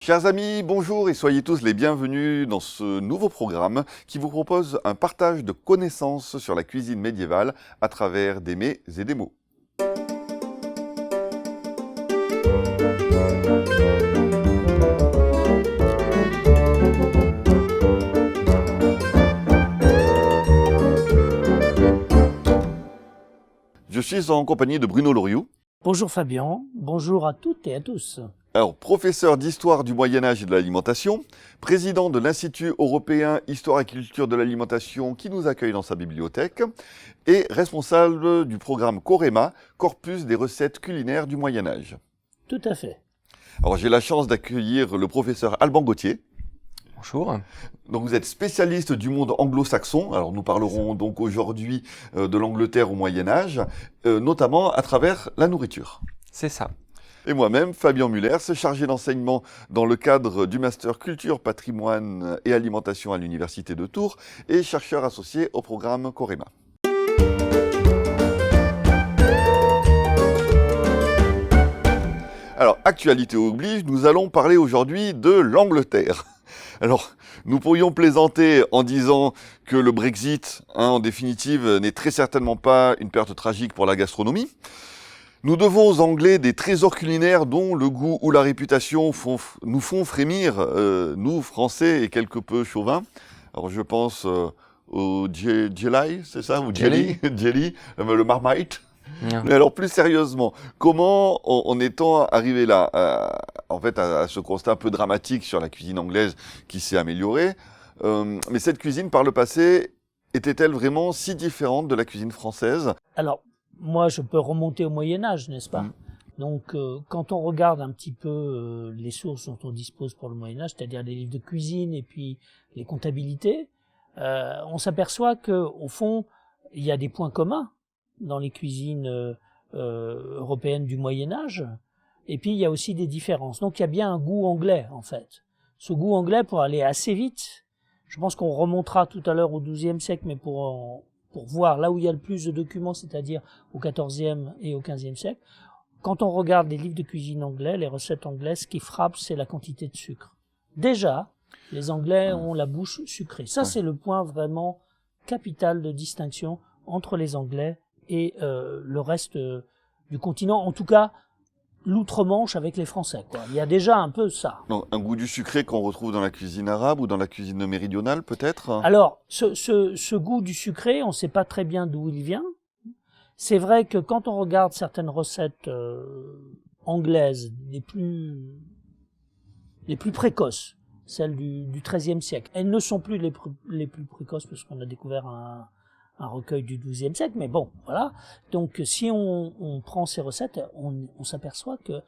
Chers amis, bonjour et soyez tous les bienvenus dans ce nouveau programme qui vous propose un partage de connaissances sur la cuisine médiévale à travers des mets et des mots. Je suis en compagnie de Bruno Loriot. Bonjour Fabien, bonjour à toutes et à tous. Alors, professeur d'histoire du Moyen-Âge et de l'alimentation, président de l'Institut européen Histoire et Culture de l'alimentation qui nous accueille dans sa bibliothèque et responsable du programme Corema, Corpus des recettes culinaires du Moyen-Âge. Tout à fait. Alors, j'ai la chance d'accueillir le professeur Alban Gauthier. Bonjour. Donc, vous êtes spécialiste du monde anglo-saxon. Alors, nous parlerons donc aujourd'hui de l'Angleterre au Moyen-Âge, notamment à travers la nourriture. C'est ça. Et moi-même, Fabien Mullers, chargé d'enseignement dans le cadre du Master Culture, Patrimoine et Alimentation à l'Université de Tours et chercheur associé au programme Corema. Alors, actualité oblige, nous allons parler aujourd'hui de l'Angleterre. Alors, nous pourrions plaisanter en disant que le Brexit, en définitive, n'est très certainement pas une perte tragique pour la gastronomie. Nous devons aux Anglais des trésors culinaires dont le goût ou la réputation nous font frémir, nous, Français et quelque peu chauvins. Alors je pense au jelly, c'est ça, ou jelly, le Marmite. Yeah. Mais alors plus sérieusement, comment en étant arrivé là, à ce constat un peu dramatique sur la cuisine anglaise qui s'est améliorée, mais cette cuisine par le passé était-elle vraiment si différente de la cuisine française ? Alors, moi, je peux remonter au Moyen-Âge, n'est-ce pas ? Donc, quand on regarde un petit peu les sources dont on dispose pour le Moyen-Âge, c'est-à-dire les livres de cuisine et puis les comptabilités, on s'aperçoit qu'au fond, il y a des points communs dans les cuisines européennes du Moyen-Âge, et puis il y a aussi des différences. Donc, il y a bien un goût anglais, en fait. Ce goût anglais, pour aller assez vite, je pense qu'on remontera tout à l'heure au XIIe siècle, mais pour voir là où il y a le plus de documents, c'est-à-dire au XIVe et au XVe siècle, quand on regarde les livres de cuisine anglais, les recettes anglaises, ce qui frappe, c'est la quantité de sucre. Déjà, les Anglais ont la bouche sucrée. Ça, c'est le point vraiment capital de distinction entre les Anglais et le reste du continent, en tout cas l'outre-Manche avec les Français, quoi. Il y a déjà un peu ça. Donc, un goût du sucré qu'on retrouve dans la cuisine arabe ou dans la cuisine méridionale, peut-être ? Alors, ce goût du sucré, on ne sait pas très bien d'où il vient. C'est vrai que quand on regarde certaines recettes anglaises, les plus précoces, celles du XIIIe siècle, elles ne sont plus les plus précoces parce qu'on a découvert un recueil du XIIe siècle, mais bon, voilà. Donc, si on prend ces recettes, on s'aperçoit que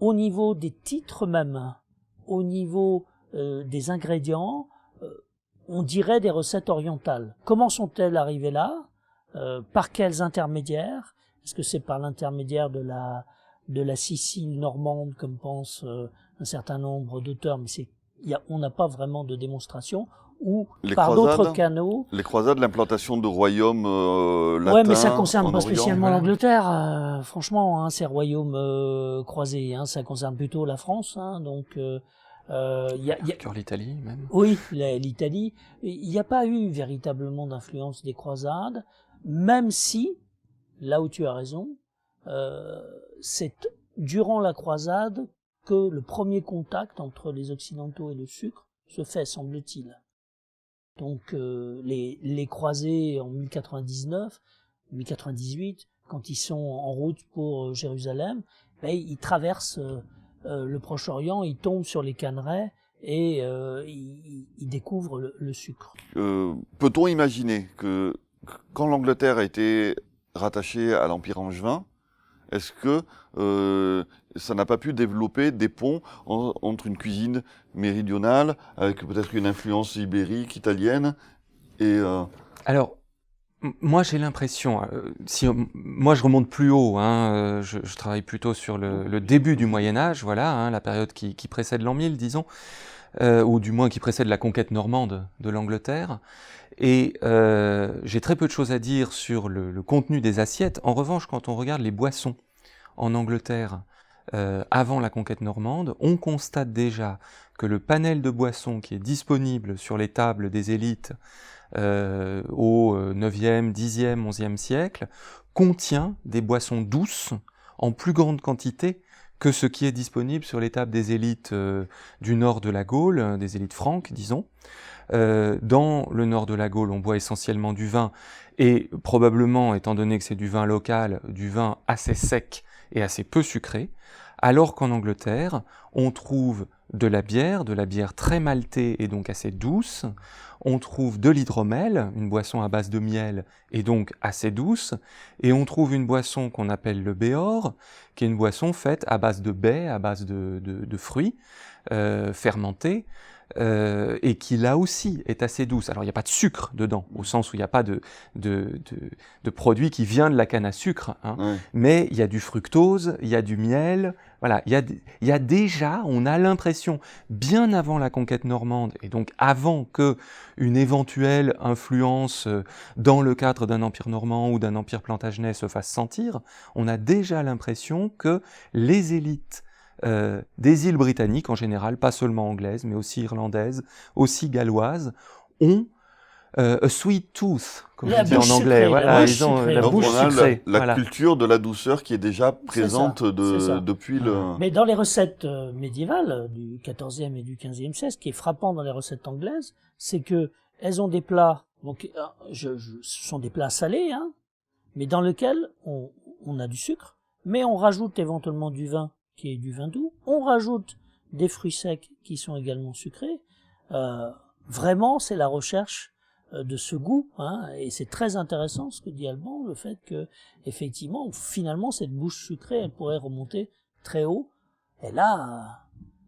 au niveau des titres même, au niveau des ingrédients, on dirait des recettes orientales. Comment sont-elles arrivées là ? Par quels intermédiaires ? Est-ce que c'est par l'intermédiaire de la Sicile normande, comme pensent un certain nombre d'auteurs, mais on n'a pas vraiment de démonstration, ou par d'autres canaux. Les croisades, l'implantation de royaumes latins. Ouais, mais ça concerne pas Orient, spécialement l'Angleterre, franchement, ces royaumes croisés, ça concerne plutôt la France, donc. L'Italie même. Oui, l'Italie. Il n'y a pas eu véritablement d'influence des croisades, même si, là où tu as raison, c'est durant la croisade que le premier contact entre les Occidentaux et le sucre se fait, semble-t-il. Donc les croisés en 1099, 1098, quand ils sont en route pour Jérusalem, ils traversent le Proche-Orient, ils tombent sur les canneraies et ils découvrent le sucre. Peut-on imaginer que quand l'Angleterre a été rattachée à l'Empire angevin, est-ce que ça n'a pas pu développer des ponts entre une cuisine méridionale, avec peut-être une influence ibérique, italienne, et... Alors, moi j'ai l'impression, moi je remonte plus haut, je travaille plutôt sur le début du Moyen-Âge, voilà, la période qui précède l'an 1000, disons, ou du moins qui précède la conquête normande de l'Angleterre. Et j'ai très peu de choses à dire sur le contenu des assiettes. En revanche, quand on regarde les boissons en Angleterre, avant la conquête normande, on constate déjà que le panel de boissons qui est disponible sur les tables des élites au 9e, 10e, 11e siècle contient des boissons douces en plus grande quantité que ce qui est disponible sur les tables des élites du nord de la Gaule, des élites franques, disons. Dans le nord de la Gaule, on boit essentiellement du vin, et probablement, étant donné que c'est du vin local, du vin assez sec et assez peu sucré, alors qu'en Angleterre, on trouve de la bière très maltée et donc assez douce, on trouve de l'hydromel, une boisson à base de miel et donc assez douce, et on trouve une boisson qu'on appelle le béor, qui est une boisson faite à base de baies, à base de fruits fermentés, et qui là aussi est assez douce. Alors il n'y a pas de sucre dedans, au sens où il n'y a pas de produit qui vient de la canne à sucre, hein. Ouais. Mais il y a du fructose, il y a du miel, voilà, il y a déjà, on a l'impression, bien avant la conquête normande, et donc avant que une éventuelle influence dans le cadre d'un empire normand ou d'un empire plantagenet se fasse sentir, on a déjà l'impression que les élites des îles britanniques en général, pas seulement anglaises, mais aussi irlandaises, aussi galloises, ont a sweet tooth, comme La on dit en bouche anglais. sucrée, Voilà, la bouche ils ont sucrée. la Donc bouche on a sucrée. la Voilà. culture de la douceur qui est déjà présente c'est ça. depuis le... Mais dans les recettes médiévales du XIVe et du XVe siècle, ce qui est frappant dans les recettes anglaises, c'est que elles ont des plats, donc ce sont des plats salés, hein, mais dans lesquels on a du sucre, mais on rajoute éventuellement du vin, qui est du vin doux, on rajoute des fruits secs qui sont également sucrés. Vraiment, c'est la recherche de ce goût, hein, et c'est très intéressant ce que dit Alban, le fait que effectivement, finalement, cette bouche sucrée, elle pourrait remonter très haut. Et là,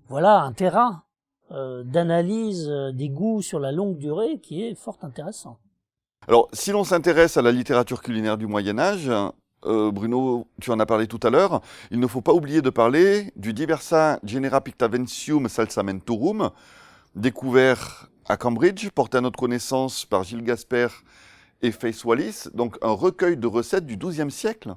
voilà un terrain d'analyse des goûts sur la longue durée qui est fort intéressant. Alors, si l'on s'intéresse à la littérature culinaire du Moyen-Âge, Bruno, tu en as parlé tout à l'heure, il ne faut pas oublier de parler du Diversa Genera Pictaventium Salsamentorum, découvert à Cambridge, porté à notre connaissance par Gilles Gasper et Faith Wallis, donc un recueil de recettes du XIIe siècle.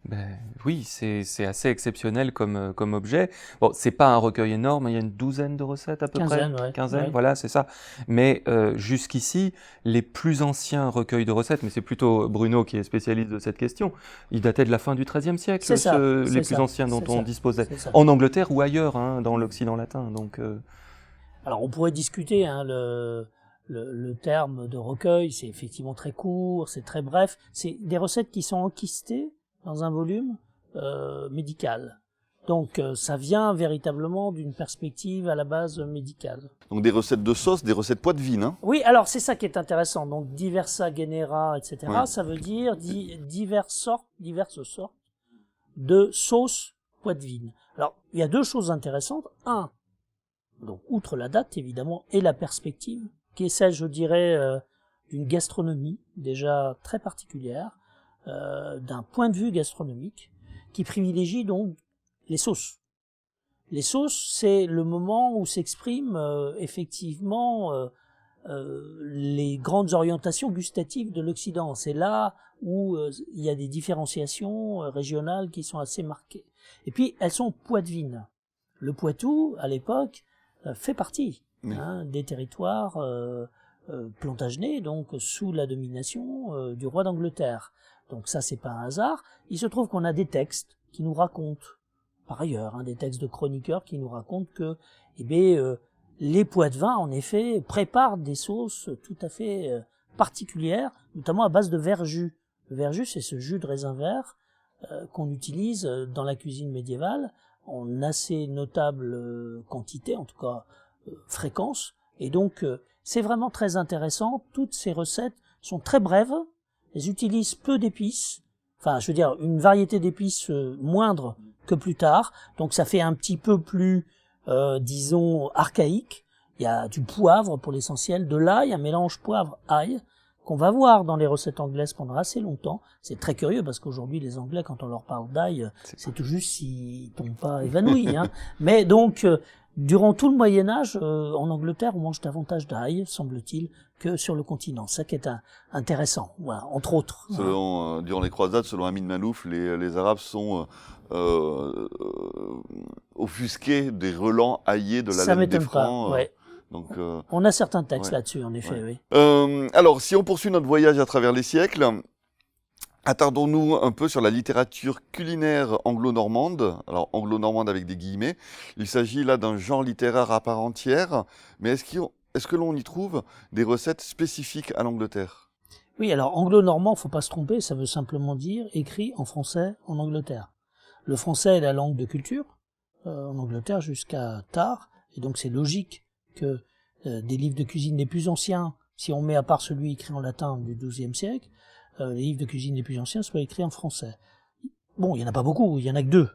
Ben, oui, c'est assez exceptionnel comme objet. Bon, c'est pas un recueil énorme, il y a une douzaine de recettes à peu Quinzaine, près. ouais. Quinzaine, Ouais. voilà, c'est ça. Mais jusqu'ici, les plus anciens recueils de recettes, mais c'est plutôt Bruno qui est spécialiste de cette question, ils dataient de la fin du XIIIe siècle, C'est ça, les c'est plus ça, anciens dont c'est on ça, disposait. c'est ça. En Angleterre ou ailleurs, hein, dans l'Occident latin. Donc, Alors on pourrait discuter, hein, le terme de recueil, c'est effectivement très court, c'est très bref. C'est des recettes qui sont enquistées dans un volume médical. Donc ça vient véritablement d'une perspective à la base médicale. Donc des recettes de sauce, des recettes poitevines. Hein. Oui, alors c'est ça qui est intéressant. Donc diversa genera, etc. Ouais. Ça veut dire diverses sortes de sauces poitevines. Alors il y a deux choses intéressantes. Un, donc outre la date évidemment, et la perspective, qui est celle, je dirais, d'une gastronomie déjà très particulière, d'un point de vue gastronomique, qui privilégie donc les sauces. Les sauces, c'est le moment où s'expriment effectivement les grandes orientations gustatives de l'Occident. C'est là où il y a des différenciations régionales qui sont assez marquées. Et puis, elles sont poitevines. Le Poitou, à l'époque, fait partie des territoires plantagenets, donc sous la domination du roi d'Angleterre. Donc ça, c'est pas un hasard. Il se trouve qu'on a des textes qui nous racontent, par ailleurs, des textes de chroniqueurs qui nous racontent que, les poitevins, en effet, préparent des sauces tout à fait particulières, notamment à base de verjus. Le verjus, c'est ce jus de raisin vert qu'on utilise dans la cuisine médiévale en assez notable quantité, en tout cas fréquence. Et donc, c'est vraiment très intéressant. Toutes ces recettes sont très brèves. Elles utilisent peu d'épices. Enfin, je veux dire, une variété d'épices moindre que plus tard. Donc, ça fait un petit peu plus, disons, archaïque. Il y a du poivre pour l'essentiel, de l'ail, un mélange poivre-ail, qu'on va voir dans les recettes anglaises pendant assez longtemps. C'est très curieux parce qu'aujourd'hui, les Anglais, quand on leur parle d'ail, c'est tout juste s'ils tombent pas évanouis. Mais donc, durant tout le Moyen-Âge, en Angleterre, on mange davantage d'ail, semble-t-il, que sur le continent. Ça qui est intéressant, voilà, entre autres. Selon, durant les croisades, selon Amin Malouf, les Arabes sont offusqués des relents aillés de la Ça laine des m'étonne pas, Francs. ouais. Donc, On a certains textes ouais. là-dessus, en effet, Ouais. oui. Alors, si on poursuit notre voyage à travers les siècles, attardons-nous un peu sur la littérature culinaire anglo-normande. Alors, anglo-normande avec des guillemets. Il s'agit là d'un genre littéraire à part entière, mais est-ce que l'on y trouve des recettes spécifiques à l'Angleterre? Oui, alors anglo-normand, faut pas se tromper, ça veut simplement dire écrit en français en Angleterre. Le français est la langue de culture en Angleterre jusqu'à tard, et donc c'est logique que des livres de cuisine les plus anciens, si on met à part celui écrit en latin du XIIe siècle, les livres de cuisine les plus anciens soient écrits en français. Bon, il y en a pas beaucoup, il y en a que deux,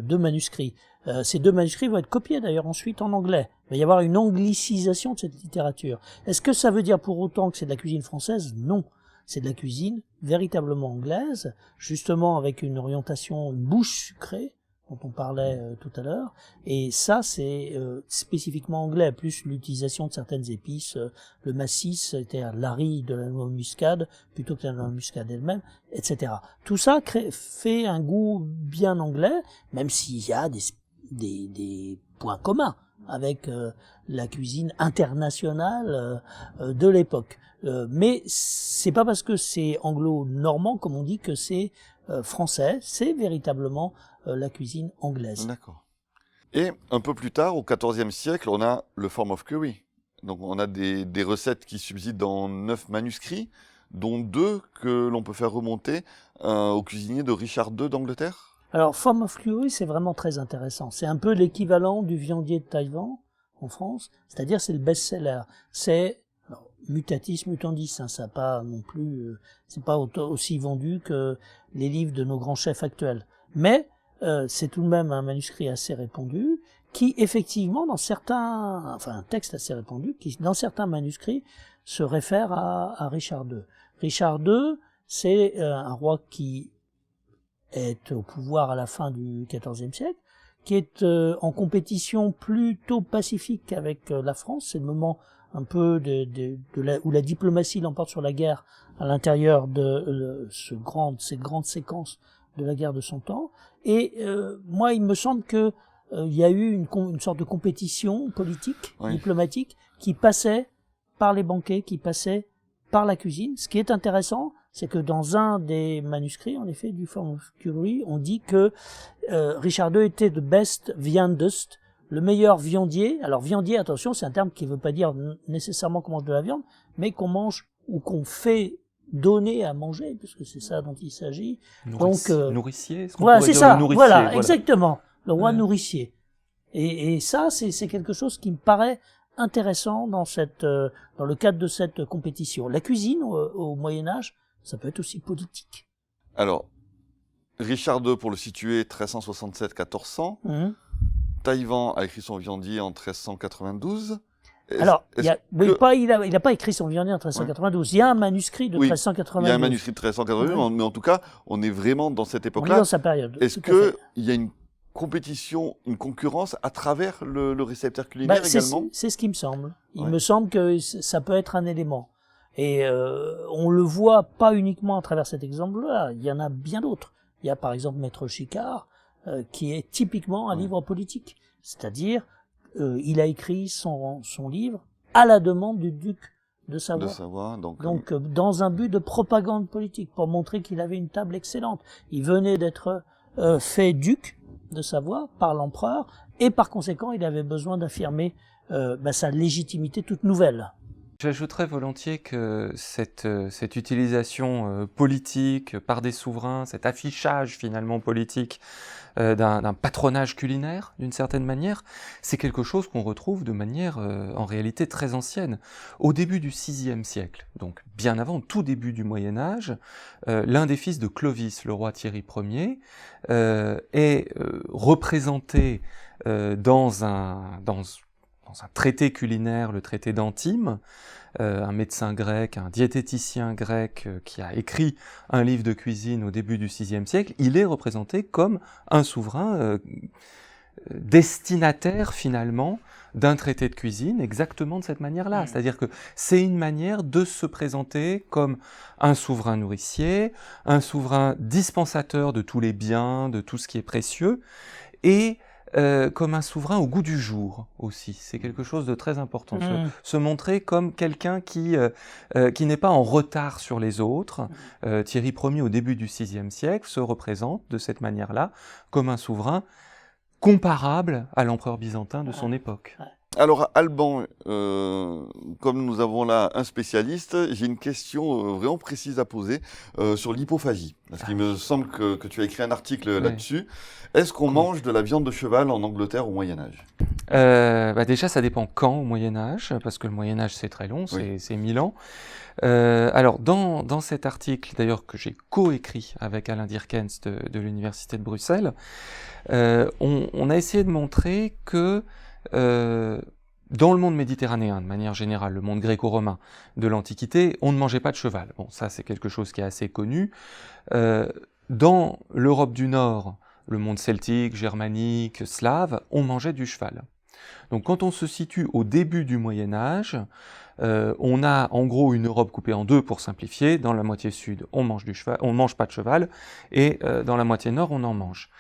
deux manuscrits. Ces deux manuscrits vont être copiés d'ailleurs ensuite en anglais. Il va y avoir une anglicisation de cette littérature. Est-ce que ça veut dire pour autant que c'est de la cuisine française? Non. C'est de la cuisine véritablement anglaise, justement avec une orientation, une bouche sucrée, dont on parlait tout à l'heure. Et ça, c'est spécifiquement anglais, plus l'utilisation de certaines épices. Le massis, c'était l'arri de la noix muscade, plutôt que la noix muscade elle-même, etc. Tout ça fait un goût bien anglais, même s'il y a des points communs avec la cuisine internationale de l'époque. Mais c'est pas parce que c'est anglo-normand, comme on dit, que c'est français, c'est véritablement la cuisine anglaise. D'accord. Et un peu plus tard, au XIVe siècle, on a le form of curry. Donc on a des recettes qui subsistent dans 9 manuscrits, dont 2 que l'on peut faire remonter au cuisinier de Richard II d'Angleterre. Alors, form of curry, c'est vraiment très intéressant. C'est un peu l'équivalent du viandier de Taïwan en France, c'est-à-dire c'est le best-seller. C'est mutatis mutandis, ça pas non plus, c'est pas aussi vendu que les livres de nos grands chefs actuels. Mais c'est tout de même un manuscrit assez répandu, qui effectivement dans certains, enfin un texte assez répandu, qui dans certains manuscrits se réfère à Richard II. Richard II, c'est un roi qui est au pouvoir à la fin du XIVe siècle, qui est en compétition plutôt pacifique avec la France. C'est le moment un peu où la diplomatie l'emporte sur la guerre à l'intérieur de cette grande séquence de la guerre de Cent Ans. Et moi, il me semble que il y a eu une sorte de compétition politique, oui, diplomatique, qui passait par les banquets, qui passait par la cuisine. Ce qui est intéressant, c'est que dans un des manuscrits, en effet, du form of curry, on dit que Richard II était the best viandest, le meilleur viandier. Alors viandier, attention, c'est un terme qui ne veut pas dire nécessairement qu'on mange de la viande, mais qu'on mange ou qu'on fait donner à manger, puisque c'est ça dont il s'agit. Nourricier, est-ce qu'on Voilà, pourrait c'est dire ça, le nourricier, voilà, exactement, le roi Ouais. nourricier. Et ça, c'est quelque chose qui me paraît intéressant dans dans le cadre de cette compétition. La cuisine au Moyen-Âge, ça peut être aussi politique. Alors, Richard II, pour le situer, 1367-1400. Taïwan a écrit son viandier en 1392. Alors, il n'a pas écrit son viandier en 1392. Ouais. Il y a un manuscrit de 1392. Il y a un manuscrit de 1392, ouais. Mais en tout cas, on est vraiment dans cette époque-là. On est dans sa période. Est-ce qu'il y a une compétition, une concurrence à travers le réceptacle culinaire également? C'est ce qui me semble. Il me semble que ça peut être un élément. Et on le voit pas uniquement à travers cet exemple-là. Il y en a bien d'autres. Il y a par exemple Maître Chicard, qui est typiquement un livre politique. C'est-à-dire, il a écrit son livre à la demande du duc de Savoie. Donc dans un but de propagande politique, pour montrer qu'il avait une table excellente. Il venait d'être fait duc de Savoie par l'empereur, et par conséquent, il avait besoin d'affirmer sa légitimité toute nouvelle. J'ajouterais volontiers que cette utilisation politique par des souverains, cet affichage finalement politique d'un patronage culinaire, d'une certaine manière, c'est quelque chose qu'on retrouve de manière en réalité très ancienne. Au début du VIe siècle, donc bien avant, tout début du Moyen-Âge, l'un des fils de Clovis, le roi Thierry Ier, est représenté dans un traité culinaire, le traité d'Antime, un médecin grec, un diététicien grec qui a écrit un livre de cuisine au début du VIe siècle. Il est représenté comme un souverain destinataire finalement d'un traité de cuisine exactement de cette manière-là. C'est-à-dire que c'est une manière de se présenter comme un souverain nourricier, un souverain dispensateur de tous les biens, de tout ce qui est précieux, et comme un souverain au goût du jour aussi. C'est quelque chose de très important, se montrer comme quelqu'un qui n'est pas en retard sur les autres. Thierry Ier, au début du VIe siècle, se représente de cette manière-là comme un souverain comparable à l'empereur byzantin de son époque. Alors Alban, comme nous avons là un spécialiste, j'ai une question vraiment précise à poser sur l'hypophagie. Parce qu'il me semble que tu as écrit un article là-dessus. Est-ce qu'on mange de la viande de cheval en Angleterre au Moyen-Âge ? Déjà, ça dépend quand au Moyen-Âge, parce que le Moyen-Âge c'est très long, c'est 1000 ans. Alors, dans cet article, d'ailleurs, que j'ai coécrit avec Alain Dierkens de l'Université de Bruxelles, on a essayé de montrer que dans le monde méditerranéen, de manière générale, le monde gréco-romain de l'Antiquité, on ne mangeait pas de cheval. Bon, ça c'est quelque chose qui est assez connu. Dans l'Europe du Nord, le monde celtique, germanique, slave, on mangeait du cheval. Donc quand on se situe au début du Moyen-Âge, on a en gros une Europe coupée en deux pour simplifier. Dans la moitié sud, on mange pas de cheval, et dans la moitié nord, on en mange.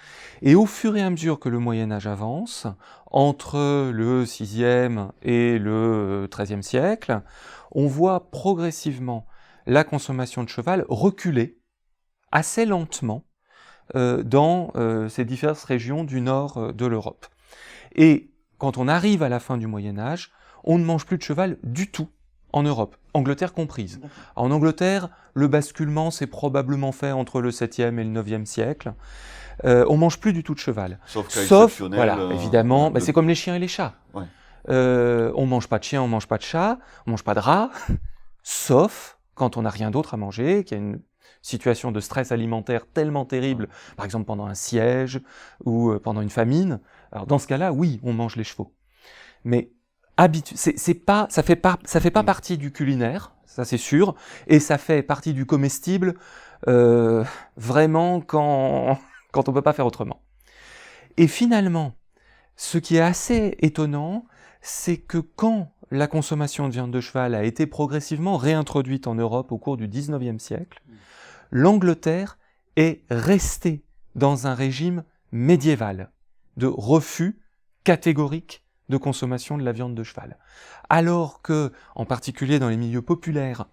Et au fur et à mesure que le Moyen-Âge avance, entre le 6e et le 13e siècle, on voit progressivement la consommation de cheval reculer assez lentement dans ces diverses régions du nord de l'Europe. Et quand on arrive à la fin du Moyen-Âge, on ne mange plus de cheval du tout en Europe, Angleterre comprise. En Angleterre, le basculement s'est probablement fait entre le 7e et le 9e siècle. On mange plus du tout de cheval. Sauf voilà, évidemment, c'est comme les chiens et les chats. Ouais. On mange pas de chien, on mange pas de chat, on mange pas de rat, sauf quand on n'a rien d'autre à manger, qu'il y a une situation de stress alimentaire tellement terrible, par exemple pendant un siège ou pendant une famine. Alors dans ce cas-là, oui, on mange les chevaux. Mais ça fait pas partie du culinaire, ça c'est sûr, et ça fait partie du comestible vraiment quand on peut pas faire autrement. Et finalement, ce qui est assez étonnant, c'est que quand la consommation de viande de cheval a été progressivement réintroduite en Europe au cours du 19e siècle, l'Angleterre est restée dans un régime médiéval de refus catégorique de consommation de la viande de cheval. Alors que, en particulier dans les milieux populaires,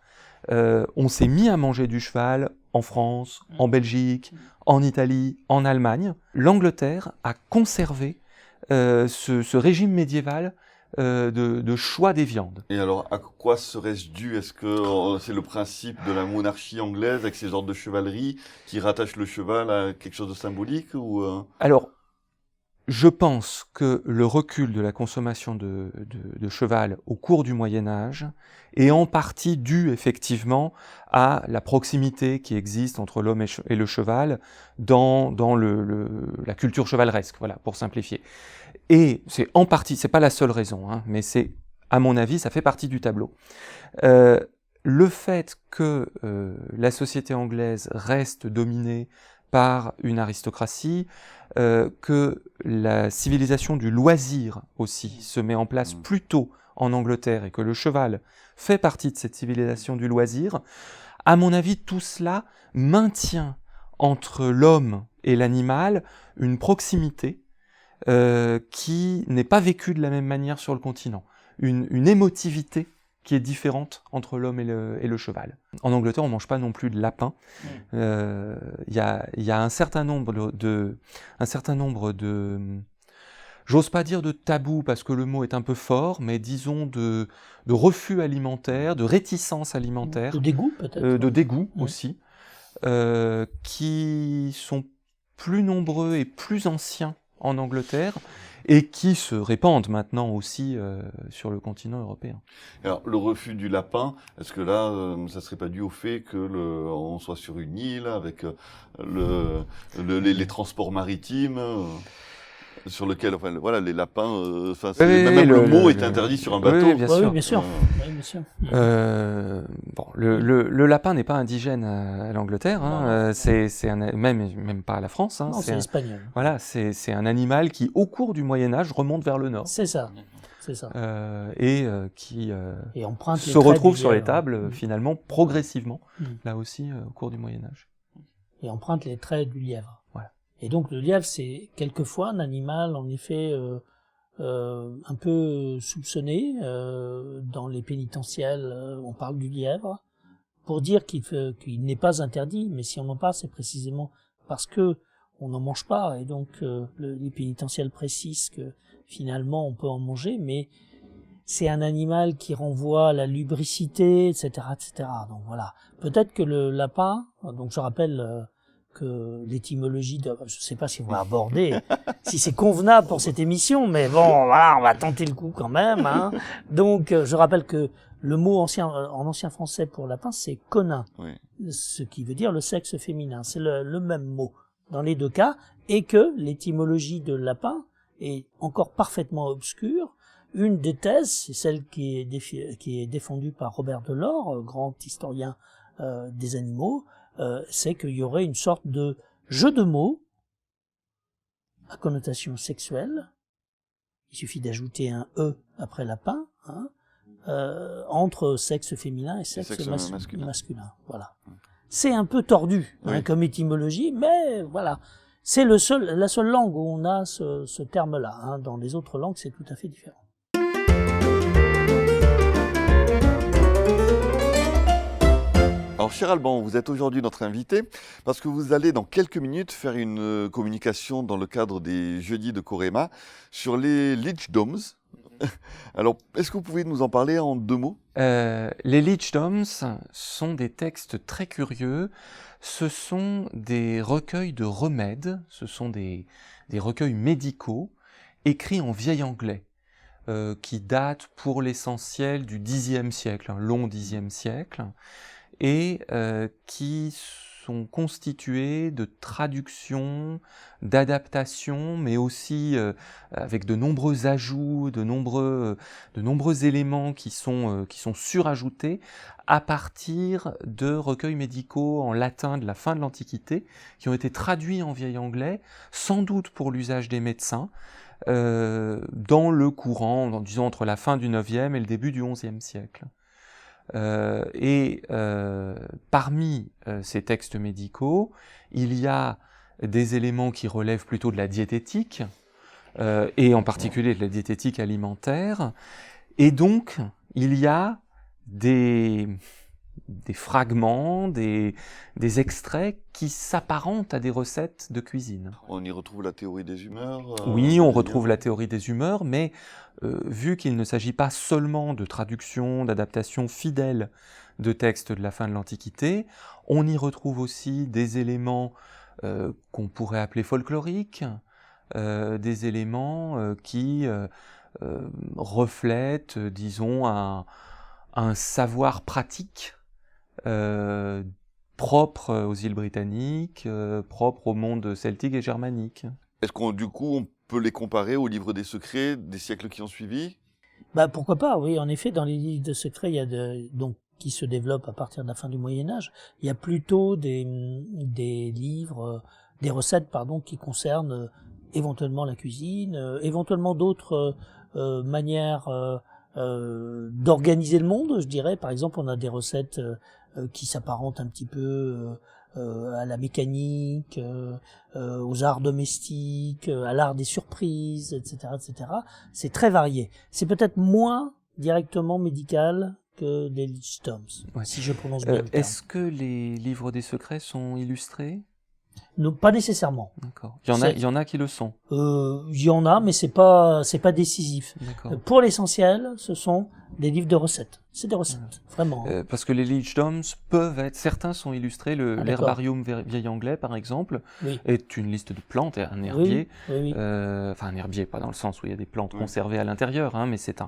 on s'est mis à manger du cheval en France, en Belgique, en Italie, en Allemagne. L'Angleterre a conservé ce régime médiéval de choix des viandes. Et alors, à quoi serait-ce dû ? Est-ce que c'est le principe de la monarchie anglaise avec ses ordres de chevalerie qui rattachent le cheval à quelque chose de symbolique ou Alors, je pense que le recul de la consommation de cheval au cours du Moyen-Âge est en partie dû effectivement à la proximité qui existe entre l'homme et le cheval dans la culture chevaleresque, voilà, pour simplifier. Et c'est en partie, c'est pas la seule raison, hein, mais c'est, à mon avis, ça fait partie du tableau. Le fait que la société anglaise reste dominée par une aristocratie, que la civilisation du loisir aussi se met en place plus tôt en Angleterre et que le cheval fait partie de cette civilisation du loisir, à mon avis, tout cela maintient entre l'homme et l'animal une proximité qui n'est pas vécue de la même manière sur le continent, une émotivité qui est différente entre l'homme et le cheval. En Angleterre, on ne mange pas non plus de lapin. Il y a un certain nombre de j'ose pas dire de tabous parce que le mot est un peu fort, mais disons de refus alimentaire, de réticence alimentaire. De dégoût peut-être. De dégoût aussi, qui sont plus nombreux et plus anciens en Angleterre, et qui se répandent maintenant aussi sur le continent européen. Alors, le refus du lapin, est-ce que là, ça serait pas dû au fait que on soit sur une île avec les transports maritimes sur lequel, enfin, voilà, les lapins, Oui, même le mot est interdit sur un bateau. Oui, bien sûr. Oui, bien sûr. Oui, bien sûr. Bon, le lapin n'est pas indigène à l'Angleterre, hein, même pas à la France. Hein, Non, c'est espagnol. Voilà, c'est un animal qui, au cours du Moyen Âge, remonte vers le nord. C'est ça. C'est ça. Qui Et emprunte se retrouve sur les lièvre. tables, finalement, progressivement, là aussi, au cours du Moyen Âge. Et emprunte les traits du lièvre. Voilà. Et donc le lièvre, c'est quelquefois un animal, en effet, un peu soupçonné. Dans les pénitentiels, on parle du lièvre, pour dire qu'il n'est pas interdit, mais si on en parle, c'est précisément parce que on n'en mange pas, et donc les pénitentiels précisent que finalement on peut en manger, mais c'est un animal qui renvoie à la lubricité, etc., etc. Donc voilà. Peut-être que le lapin, donc je rappelle que l'étymologie, je ne sais pas si on va aborder, si c'est convenable pour cette émission, mais bon, voilà, on va tenter le coup quand même. Hein. Donc je rappelle que le mot en ancien français pour lapin, c'est conin, Oui. ce qui veut dire le sexe féminin. C'est le même mot dans les deux cas, et que l'étymologie de lapin est encore parfaitement obscure. Une des thèses, c'est celle qui est défendue par Robert Delors, grand historien des animaux, c'est qu'il y aurait une sorte de jeu de mots à connotation sexuelle. Il suffit d'ajouter un E après lapin, hein, entre sexe féminin et sexe masculin. Voilà. C'est un peu tordu comme étymologie, mais voilà. C'est la seule langue où on a ce terme-là. Hein. Dans les autres langues, c'est tout à fait différent. Alors, cher Alban, vous êtes aujourd'hui notre invité parce que vous allez dans quelques minutes faire une communication dans le cadre des Jeudis de Coréma sur les Lichdom. Alors, est-ce que vous pouvez nous en parler en 2 mots ? Les Lichdom sont des textes très curieux. Ce sont des recueils de remèdes, ce sont des recueils médicaux écrits en vieil anglais, qui datent pour l'essentiel du Xe siècle, long Xe siècle, et qui sont constitués de traductions, d'adaptations, mais aussi avec de nombreux ajouts, de nombreux éléments qui sont surajoutés à partir de recueils médicaux en latin de la fin de l'Antiquité, qui ont été traduits en vieil anglais, sans doute pour l'usage des médecins, dans le courant, disons entre la fin du IXe et le début du XIe siècle. Parmi ces textes médicaux, il y a des éléments qui relèvent plutôt de la diététique, et en particulier de la diététique alimentaire, et donc il y a des fragments, des extraits qui s'apparentent à des recettes de cuisine. On y retrouve la théorie des humeurs. Oui, on retrouve la théorie des humeurs, mais vu qu'il ne s'agit pas seulement de traduction, d'adaptation fidèle de textes de la fin de l'Antiquité, on y retrouve aussi des éléments qu'on pourrait appeler folkloriques, des éléments qui reflètent, disons, un savoir pratique propre aux îles britanniques, propre au monde celtique et germanique. Est-ce qu'on peut les comparer aux livres des secrets des siècles qui ont suivi ? Pourquoi pas, oui. En effet, dans les livres de secrets, il y a donc qui se développent à partir de la fin du Moyen-Âge, il y a plutôt des livres, des recettes, qui concernent éventuellement la cuisine, éventuellement d'autres manières d'organiser le monde, je dirais. Par exemple, on a des recettes qui s'apparentent un petit peu à la mécanique, aux arts domestiques, à l'art des surprises, etc., etc. C'est très varié. C'est peut-être moins directement médical que les Lichdom, si je prononce bien le terme. Est-ce que les livres des secrets sont illustrés ? Non, pas nécessairement. D'accord. Il y en a qui le sont. Il y en a, mais c'est pas décisif. Pour l'essentiel, ce sont des livres de recettes. C'est des recettes, vraiment. Parce que les Lichdom peuvent être... Certains sont illustrés. L'herbarium vieil anglais, par exemple, est une liste de plantes, un herbier. Oui. Enfin, un herbier, pas dans le sens où il y a des plantes conservées à l'intérieur, mais c'est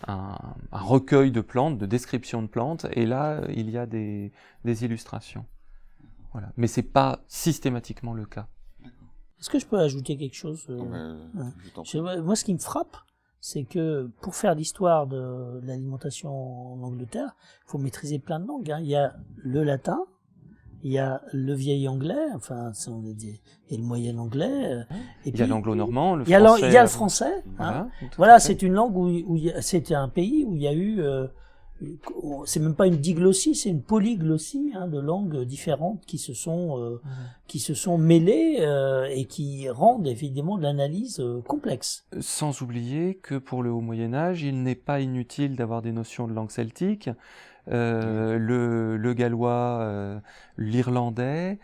un recueil de plantes, de descriptions de plantes. Et là, il y a des illustrations. Voilà. Mais c'est pas systématiquement le cas. Est-ce que je peux ajouter quelque chose Je t'en prie. Moi, ce qui me frappe, c'est que pour faire l'histoire de l'alimentation en Angleterre, il faut maîtriser plein de langues. Il y a le latin, il y a le vieil anglais, enfin, et le moyen anglais. Et Il y a l'anglo-normand, le il y a français. il y a le français. Voilà, Voilà, c'est une langue c'est un pays où il y a eu, c'est même pas une diglossie, c'est une polyglossie de langues différentes qui se sont mêlées et qui rendent évidemment de l'analyse complexe. Sans oublier que pour le Haut Moyen-Âge, il n'est pas inutile d'avoir des notions de langue celtique, le gallois, l'irlandais.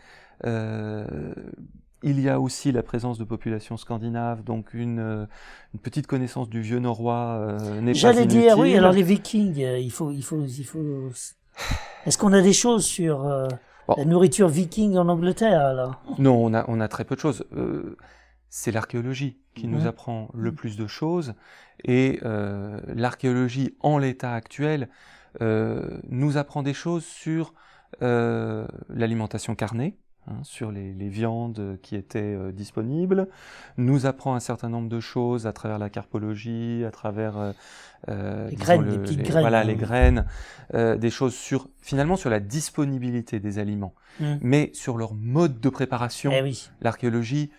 Il y a aussi la présence de populations scandinaves, donc une petite connaissance du vieux norrois n'est pas J'allais inutile. dire, oui, alors les Vikings, il faut. Est-ce qu'on a des choses sur la nourriture viking en Angleterre, alors? Non, on a très peu de choses. C'est l'archéologie qui nous apprend le plus de choses, et l'archéologie en l'état actuel nous apprend des choses sur l'alimentation carnée, sur les viandes qui étaient disponibles, nous apprend un certain nombre de choses à travers la carpologie, à travers les graines, les petites graines. Voilà, les graines, des choses finalement sur la disponibilité des aliments, mais sur leur mode de préparation. Eh oui. L'archéologie,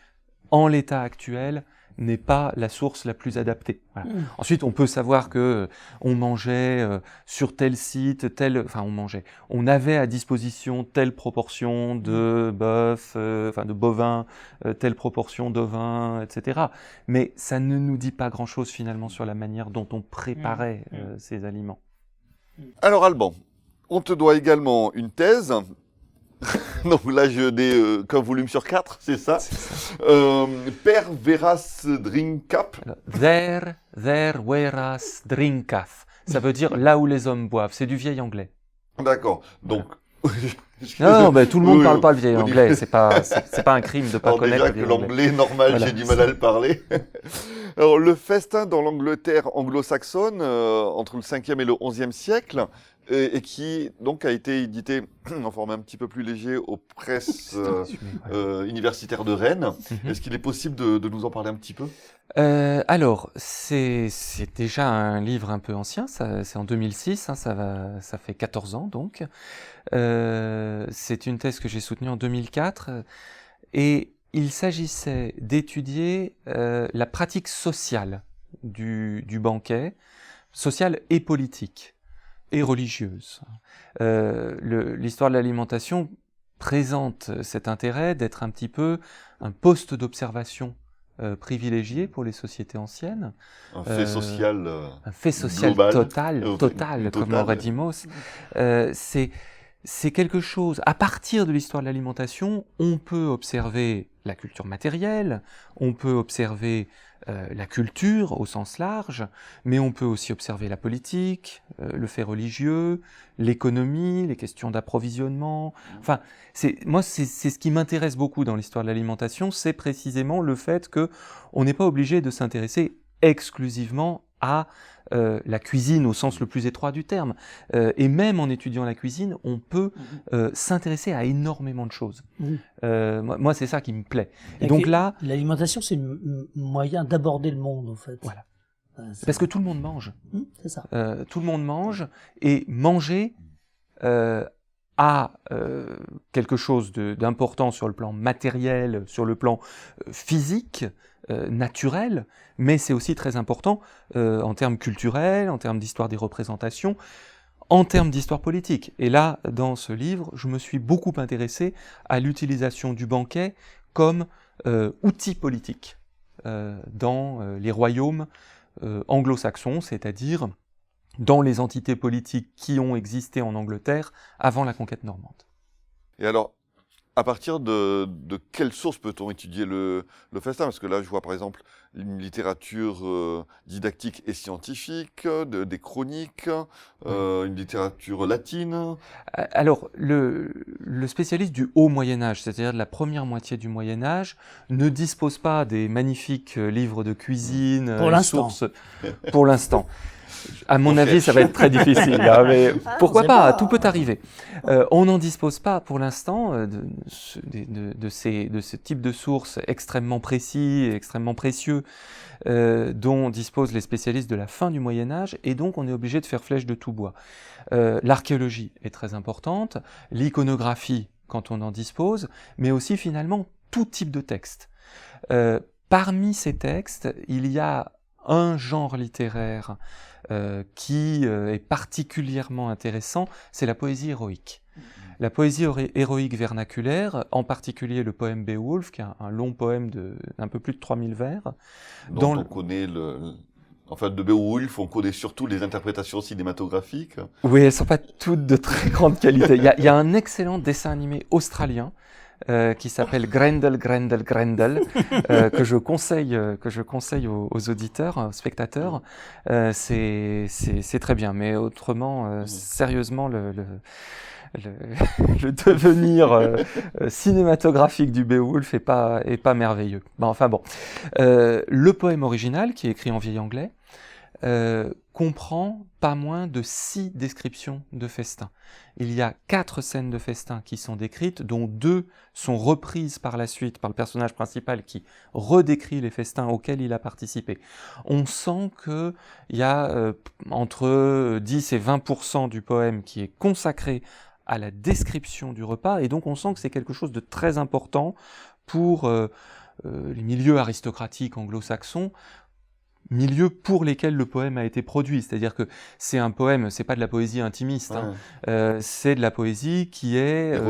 en l'état actuel, n'est pas la source la plus adaptée. Voilà. Ensuite, on peut savoir que on mangeait sur tel site, on avait à disposition telle proportion de bœuf, de bovin, telle proportion d'ovin, etc. Mais ça ne nous dit pas grand-chose finalement sur la manière dont on préparait ces aliments. Alors Alban, on te doit également une thèse. Donc là, je n'ai qu'un volume sur 4, c'est ça. Per veras drinkap. There veras drinkaf. Ça veut dire là où les hommes boivent. C'est du vieil anglais. D'accord. Donc. Non, mais tout le monde ne parle pas le vieil anglais. C'est pas un crime de pas connaître le déjà vieil que l'anglais normal, Voilà. j'ai du mal à le parler. Alors, le festin dans l'Angleterre anglo-saxonne, entre le 5e et le 11e siècle, et qui donc a été édité en format un petit peu plus léger aux presses universitaires de Rennes. Est-ce qu'il est possible de nous en parler un petit peu? Alors, c'est déjà un livre un peu ancien, c'est en 2006, ça fait 14 ans donc. C'est une thèse que j'ai soutenue en 2004, et il s'agissait d'étudier la pratique sociale du banquet, sociale et politique, et religieuse. L'histoire de l'alimentation présente cet intérêt d'être un petit peu un poste d'observation privilégié pour les sociétés anciennes. Un fait social. Un fait social global. total, comme l'aurait dit Mauss. C'est quelque chose, à partir de l'histoire de l'alimentation, on peut observer la culture matérielle, on peut observer la culture au sens large, mais on peut aussi observer la politique, le fait religieux, l'économie, les questions d'approvisionnement. Enfin, c'est ce qui m'intéresse beaucoup dans l'histoire de l'alimentation, c'est précisément le fait que on n'est pas obligé de s'intéresser exclusivement à la cuisine au sens le plus étroit du terme. Et même en étudiant la cuisine, on peut s'intéresser à énormément de choses. Moi, c'est ça qui me plaît. Et donc là, l'alimentation, c'est un moyen d'aborder le monde, en fait. Voilà. Parce que tout le monde mange. C'est ça. Tout le monde mange, et manger a quelque chose d'important sur le plan matériel, sur le plan physique, naturel, mais c'est aussi très important en termes culturels, en termes d'histoire des représentations, en termes d'histoire politique. Et là, dans ce livre, je me suis beaucoup intéressé à l'utilisation du banquet comme outil politique dans les royaumes anglo-saxons, c'est-à-dire dans les entités politiques qui ont existé en Angleterre avant la conquête normande. Et alors, à partir de quelle source peut-on étudier le festin? Parce que là, je vois par exemple une littérature didactique et scientifique, des chroniques, une littérature latine. Alors, le spécialiste du haut Moyen-Âge, c'est-à-dire de la première moitié du Moyen-Âge, ne dispose pas des magnifiques livres de cuisine, Pour l'instant. sources, pour l'instant. À mon Ok. avis, ça va être très difficile, hein, mais pourquoi sait pas, pas. tout peut arriver. On n'en dispose pas pour l'instant de ce type de sources extrêmement précis et extrêmement précieux dont disposent les spécialistes de la fin du Moyen-Âge, et donc on est obligé de faire flèche de tout bois. L'archéologie est très importante, l'iconographie quand on en dispose, mais aussi finalement tout type de texte. Parmi ces textes, il y a un genre littéraire qui est particulièrement intéressant, c'est la poésie héroïque. La poésie héroïque vernaculaire, en particulier le poème Beowulf, qui est un long poème d'un peu plus de 3000 vers. Dont on connaît enfin, de Beowulf, on connaît surtout les interprétations cinématographiques. Oui, elles ne sont pas toutes de très grande qualité. Il y a un excellent dessin animé australien qui s'appelle Grendel, Grendel, Grendel, que je conseille aux auditeurs, aux spectateurs. C'est très bien, mais autrement, sérieusement, le devenir cinématographique du Beowulf est pas merveilleux. Bon, enfin bon. Le poème original, qui est écrit en vieil anglais, comprend pas moins de 6 descriptions de festins. Il y a 4 scènes de festins qui sont décrites, dont 2 sont reprises par la suite par le personnage principal qui redécrit les festins auxquels il a participé. On sent qu'il y a entre 10 et 20% du poème qui est consacré à la description du repas, et donc on sent que c'est quelque chose de très important pour les milieux aristocratiques anglo-saxons, milieux pour lesquels le poème a été produit. C'est-à-dire que c'est un poème, c'est pas de la poésie intimiste, c'est de la poésie qui est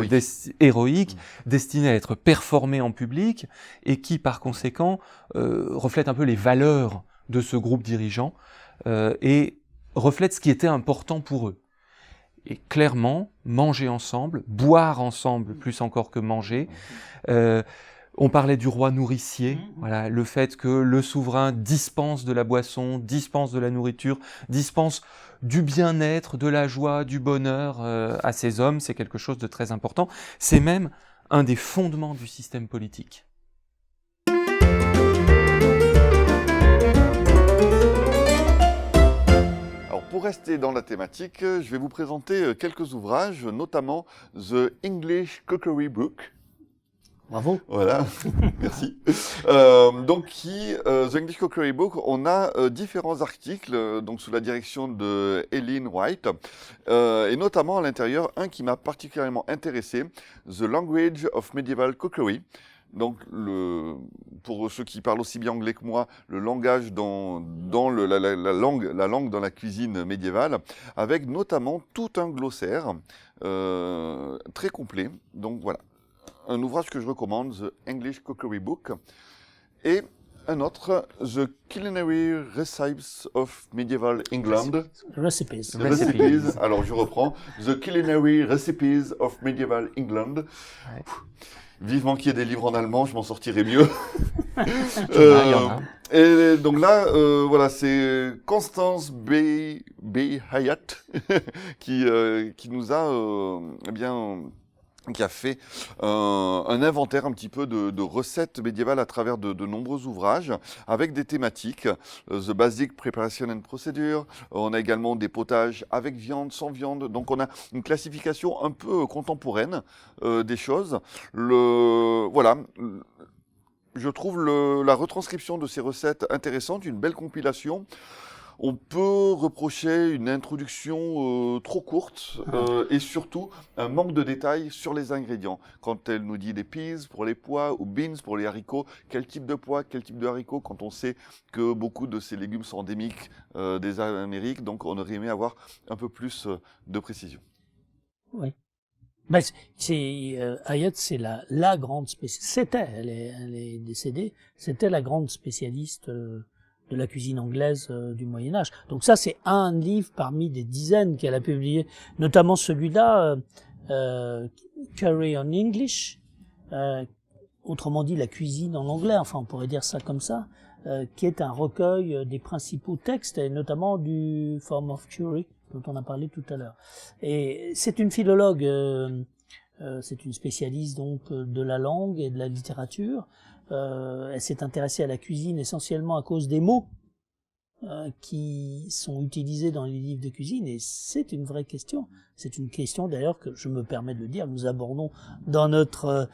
héroïque, destinée à être performée en public, et qui par conséquent reflète un peu les valeurs de ce groupe dirigeant, et reflète ce qui était important pour eux. Et clairement, manger ensemble, boire ensemble, plus encore que manger. On parlait du roi nourricier, voilà, le fait que le souverain dispense de la boisson, dispense de la nourriture, dispense du bien-être, de la joie, du bonheur à ses hommes, c'est quelque chose de très important. C'est même un des fondements du système politique. Pour rester dans la thématique, je vais vous présenter quelques ouvrages, notamment The English Cookery Book. Bravo. Voilà, merci. Donc, The English Cookery Book, on a différents articles, donc sous la direction de Eileen White, et notamment à l'intérieur, un qui m'a particulièrement intéressé, The Language of Medieval Cookery. Donc, pour ceux qui parlent aussi bien anglais que moi, le langage dans la langue dans la cuisine médiévale, avec notamment tout un glossaire très complet. Donc voilà, un ouvrage que je recommande, The English Cookery Book, et un autre, The Culinary Recipes of Medieval England. Recipes. Recipes. Alors je reprends, The Culinary Recipes of Medieval England. Ouais. Vivement qu'il y ait des livres en allemand, je m'en sortirai mieux. Il y en a. Et donc là, voilà, c'est Constance B. Hayat qui nous a qui a fait un inventaire un petit peu de recettes médiévales à travers de nombreux ouvrages avec des thématiques, The Basic Preparation and Procedure, on a également des potages avec viande, sans viande, donc on a une classification un peu contemporaine des choses. Voilà, je trouve la retranscription de ces recettes intéressante, une belle compilation. On peut reprocher une introduction trop courte et surtout un manque de détails sur les ingrédients. Quand elle nous dit des peas pour les pois ou beans pour les haricots, quel type de pois, quel type de haricots, quand on sait que beaucoup de ces légumes sont endémiques des Amériques, donc on aurait aimé avoir un peu plus de précision. Oui. Ben, Hayat, c'est la grande spécialiste. Elle est décédée. C'était la grande spécialiste de la cuisine anglaise du Moyen-Âge. Donc ça, c'est un livre parmi des dizaines qu'elle a publié, notamment celui-là, Curry on English, autrement dit la cuisine en anglais, enfin on pourrait dire ça comme ça, qui est un recueil des principaux textes, et notamment du Form of Curry, dont on a parlé tout à l'heure. Et c'est une philologue, c'est une spécialiste donc de la langue et de la littérature. Elle s'est intéressée à la cuisine essentiellement à cause des mots qui sont utilisés dans les livres de cuisine, et c'est une vraie question. C'est une question d'ailleurs que je me permets de le dire, nous abordons dans notre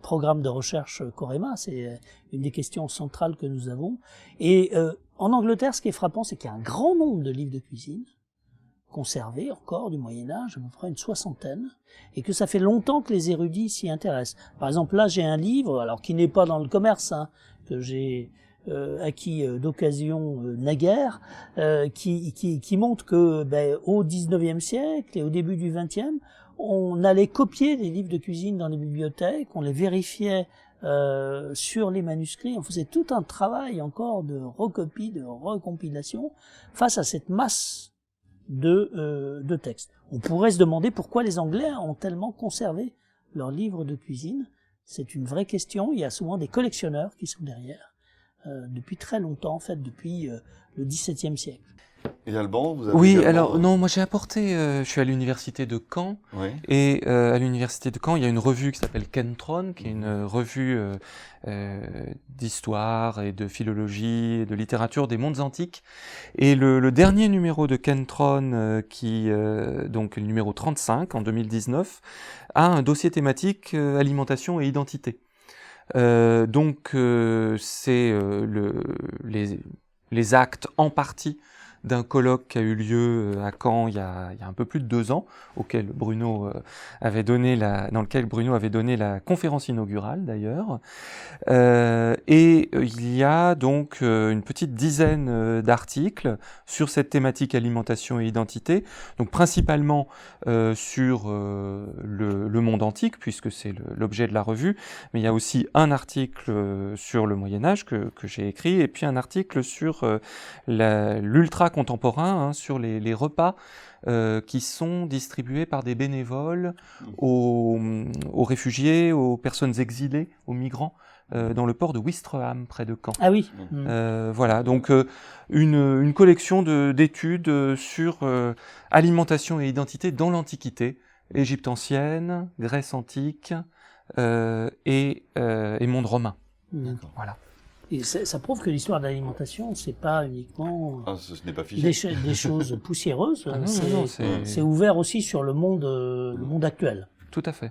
programme de recherche Corema, c'est une des questions centrales que nous avons. Et en Angleterre, ce qui est frappant, c'est qu'il y a un grand nombre de livres de cuisine conservés encore du Moyen-Âge, à peu près une soixantaine, et que ça fait longtemps que les érudits s'y intéressent. Par exemple, là, j'ai un livre, alors qui n'est pas dans le commerce, que j'ai acquis d'occasion naguère, qui montre que au XIXe siècle et au début du XXe, on allait copier des livres de cuisine dans les bibliothèques, on les vérifiait sur les manuscrits, on faisait tout un travail encore de recopie, de recompilation face à cette masse de textes. On pourrait se demander pourquoi les Anglais ont tellement conservé leurs livres de cuisine. C'est une vraie question. Il y a souvent des collectionneurs qui sont derrière, depuis très longtemps, en fait, depuis le XVIIe siècle. Et Alban, vous avez Oui, également, alors non, moi j'ai apporté, je suis à l'université de Caen, Oui. et à l'université de Caen, il y a une revue qui s'appelle Kentron, qui est une revue d'histoire et de philologie et de littérature des mondes antiques. Et le dernier numéro de Kentron, donc le numéro 35 en 2019, a un dossier thématique alimentation et identité. C'est les actes en partie d'un colloque qui a eu lieu à Caen il y a un peu plus de 2 ans, dans lequel Bruno avait donné la conférence inaugurale d'ailleurs. Il y a donc une petite dizaine d'articles sur cette thématique alimentation et identité, donc principalement sur le monde antique, puisque c'est l'objet de la revue, mais il y a aussi un article sur le Moyen-Âge que j'ai écrit, et puis un article sur l'ultra contemporain, sur les repas qui sont distribués par des bénévoles aux réfugiés, aux personnes exilées, aux migrants, dans le port de Ouistreham, près de Caen. Ah oui. Voilà, donc une collection d'études sur alimentation et identité dans l'Antiquité, Égypte ancienne, Grèce antique et monde romain. Voilà. Et ça prouve que l'histoire de l'alimentation, c'est pas uniquement ce n'est pas figé. des choses poussiéreuses. Ah non, c'est ouvert aussi sur le monde actuel. Tout à fait.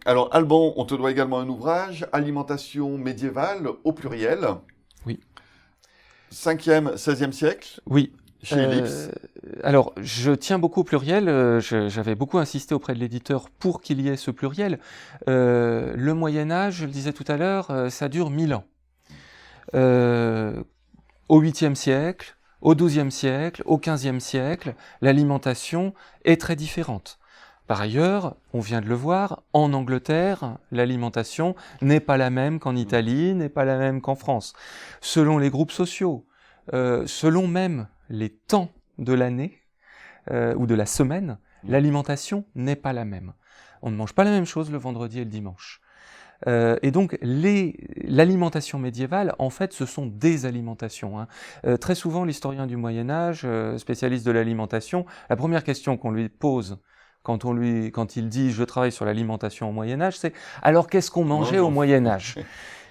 Alors, Alban, on te doit également un ouvrage, Alimentation médiévale au pluriel. Oui. 5e, 16e siècle. Oui. Chez Ellipse. Alors, je tiens beaucoup au pluriel. J'avais beaucoup insisté auprès de l'éditeur pour qu'il y ait ce pluriel. Le Moyen-Âge, je le disais tout à l'heure, ça dure 1000 ans. Au 8e siècle, au 12e siècle, au 15e siècle, l'alimentation est très différente. Par ailleurs, on vient de le voir, en Angleterre, l'alimentation n'est pas la même qu'en Italie, n'est pas la même qu'en France. Selon les groupes sociaux, selon même les temps de l'année ou de la semaine, l'alimentation n'est pas la même. On ne mange pas la même chose le vendredi et le dimanche. Et donc l'alimentation médiévale, en fait, ce sont des alimentations. Très souvent, l'historien du Moyen-Âge, spécialiste de l'alimentation, la première question qu'on lui pose quand il dit « je travaille sur l'alimentation au Moyen-Âge », c'est « alors qu'est-ce qu'on mangeait au Moyen-Âge »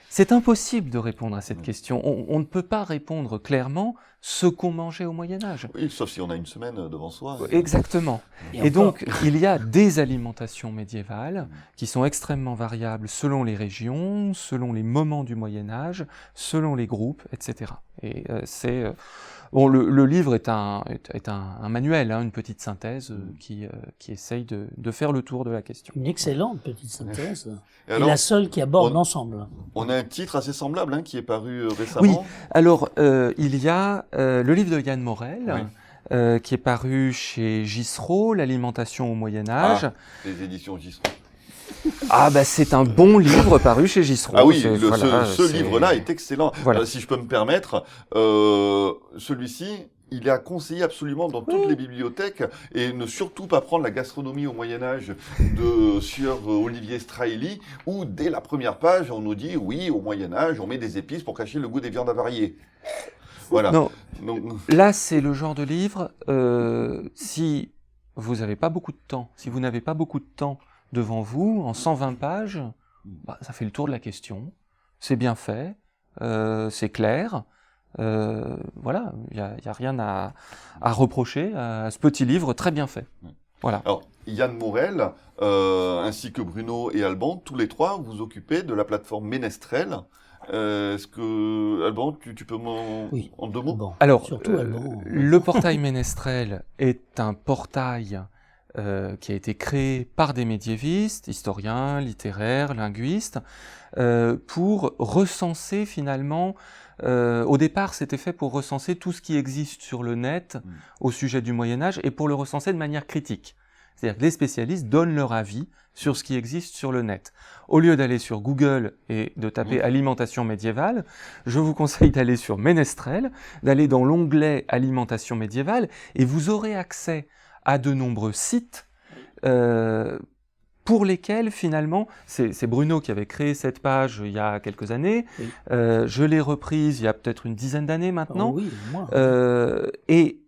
C'est impossible de répondre à cette question. On ne peut pas répondre clairement ce qu'on mangeait au Moyen-Âge. Oui, sauf si on a une semaine devant soi. Exactement. Et donc, il y a des alimentations médiévales qui sont extrêmement variables selon les régions, selon les moments du Moyen-Âge, selon les groupes, etc. Et bon, le livre est un manuel, une petite synthèse qui essaye de faire le tour de la question. Une excellente petite synthèse. Et alors, la seule qui aborde l'ensemble. On a un titre assez semblable qui est paru récemment. Oui, alors il y a le livre de Yann Morel, qui est paru chez Gissereau, l'alimentation au Moyen-Âge. Les éditions Gissereau. C'est un bon livre paru chez Gissereau. Ah oui, ce livre-là est excellent. Voilà. Si je peux me permettre, celui-ci, il est à conseiller absolument dans toutes les bibliothèques et ne surtout pas prendre la gastronomie au Moyen-Âge de Sieur Olivier Straeli, où dès la première page, on nous dit oui, au Moyen-Âge, on met des épices pour cacher le goût des viandes avariées. Voilà. Non. Donc, là, c'est le genre de livre, si vous n'avez pas beaucoup de temps, devant vous, en 120 pages, ça fait le tour de la question. C'est bien fait, c'est clair, Voilà, il y a rien à reprocher à ce petit livre très bien fait. Voilà. Alors, Yann Morel, ainsi que Bruno et Alban, tous les trois, vous occupez de la plateforme Ménestrel. Est-ce que, Alban, tu peux en 2 mots? Bon, Alors, surtout Alban. le portail Ménestrel est un portail qui a été créé par des médiévistes, historiens, littéraires, linguistes, pour recenser finalement, au départ c'était fait pour recenser tout ce qui existe sur le net au sujet du Moyen-Âge et pour le recenser de manière critique. C'est-à-dire que les spécialistes donnent leur avis sur ce qui existe sur le net. Au lieu d'aller sur Google et de taper alimentation médiévale, je vous conseille d'aller sur Ménestrel, d'aller dans l'onglet alimentation médiévale et vous aurez accès à de nombreux sites pour lesquels finalement, c'est Bruno qui avait créé cette page il y a quelques années, Oui. Je l'ai reprise il y a peut-être une dizaine d'années maintenant, Oh oui, moi. et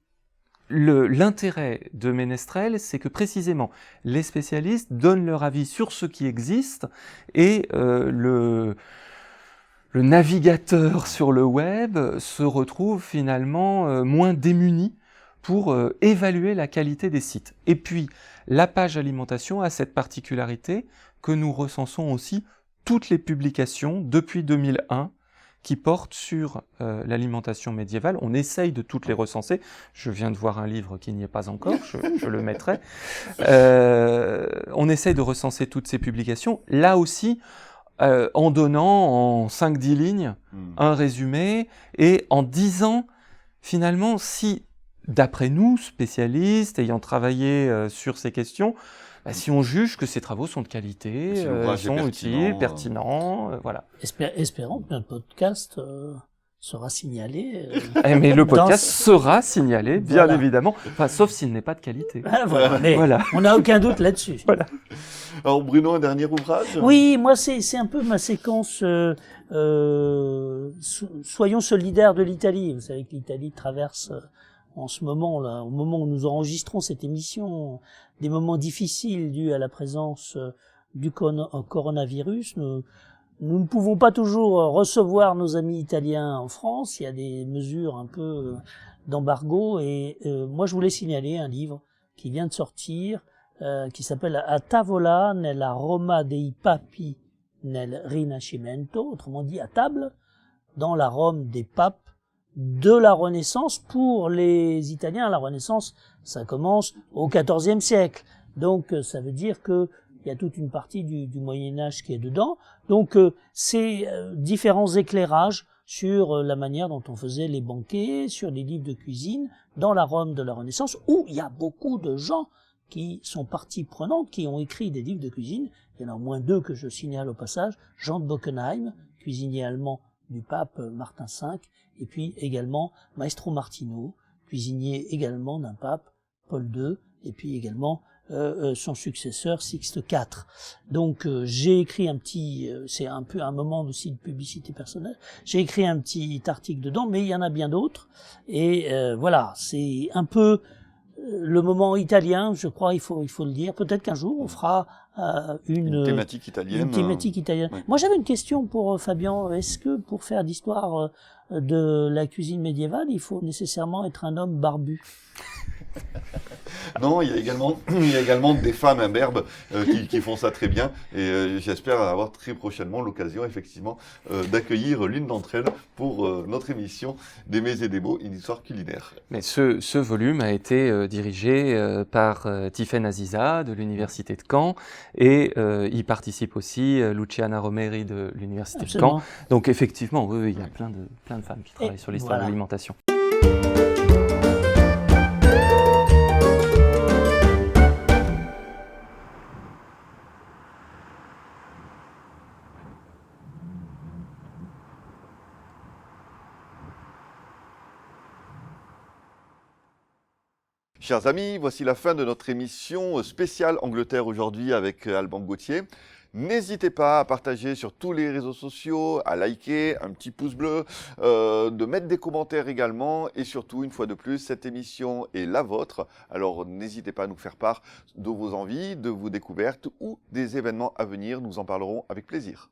l'intérêt de Ménestrel, c'est que précisément les spécialistes donnent leur avis sur ce qui existe et le navigateur sur le web se retrouve finalement moins démuni pour évaluer la qualité des sites. Et puis, la page alimentation a cette particularité que nous recensons aussi toutes les publications depuis 2001 qui portent sur l'alimentation médiévale. On essaye de toutes les recenser. Je viens de voir un livre qui n'y est pas encore, je le mettrai. On essaye de recenser toutes ces publications. Là aussi, en donnant en 5-10 lignes un résumé et en disant finalement si, d'après nous, spécialistes ayant travaillé sur ces questions, si on juge que ces travaux sont de qualité, sont utiles, pertinents, voilà. Espérons que notre podcast sera signalé. Mais le podcast sera signalé, bien évidemment, enfin, sauf s'il n'est pas de qualité. Voilà, mais on n'a aucun doute là-dessus. Voilà. Alors Bruno, un dernier ouvrage? Oui, moi c'est un peu ma séquence soyons solidaires de l'Italie. Vous savez que l'Italie traverse en ce moment, là, au moment où nous enregistrons cette émission, des moments difficiles dus à la présence du coronavirus. Nous ne pouvons pas toujours recevoir nos amis italiens en France. Il y a des mesures un peu d'embargo. Et moi, je voulais signaler un livre qui vient de sortir, qui s'appelle A tavola nella Roma dei Papi nel Rinascimento, autrement dit à table, dans la Rome des papes de la Renaissance. Pour les Italiens, la Renaissance, ça commence au XIVe siècle. Donc, ça veut dire que il y a toute une partie du Moyen-Âge qui est dedans. Donc, c'est différents éclairages sur la manière dont on faisait les banquets, sur les livres de cuisine, dans la Rome de la Renaissance, où il y a beaucoup de gens qui sont partie prenante, qui ont écrit des livres de cuisine. Il y en a au moins 2 que je signale au passage. Jean de Bockenheim, cuisinier allemand du pape Martin V, et puis également Maestro Martino, cuisinier également d'un pape, Paul II, et puis également son successeur Sixte IV. Donc j'ai écrit un petit, c'est un peu un moment aussi de publicité personnelle, j'ai écrit un petit article dedans, mais il y en a bien d'autres, et voilà, c'est un peu le moment italien, je crois, il faut le dire. Peut-être qu'un jour on fera une thématique italienne. Une thématique italienne. Ouais. Moi, j'avais une question pour Fabien. Est-ce que pour faire l'histoire de la cuisine médiévale, il faut nécessairement être un homme barbu? Non, il y a également des femmes imberbes qui font ça très bien, et j'espère avoir très prochainement l'occasion effectivement d'accueillir l'une d'entre elles pour notre émission des Mets et des Mots, une histoire culinaire. Mais ce volume a été dirigé par Tiffaine Aziza de l'Université de Caen, et y participe aussi Luciana Romeri de l'Université de Caen. Donc effectivement, oui, il y a plein de femmes qui travaillent sur l'histoire de l'alimentation. Chers amis, voici la fin de notre émission spéciale Angleterre aujourd'hui avec Alban Gauthier. N'hésitez pas à partager sur tous les réseaux sociaux, à liker, un petit pouce bleu, de mettre des commentaires également, et surtout, une fois de plus, cette émission est la vôtre. Alors n'hésitez pas à nous faire part de vos envies, de vos découvertes ou des événements à venir. Nous en parlerons avec plaisir.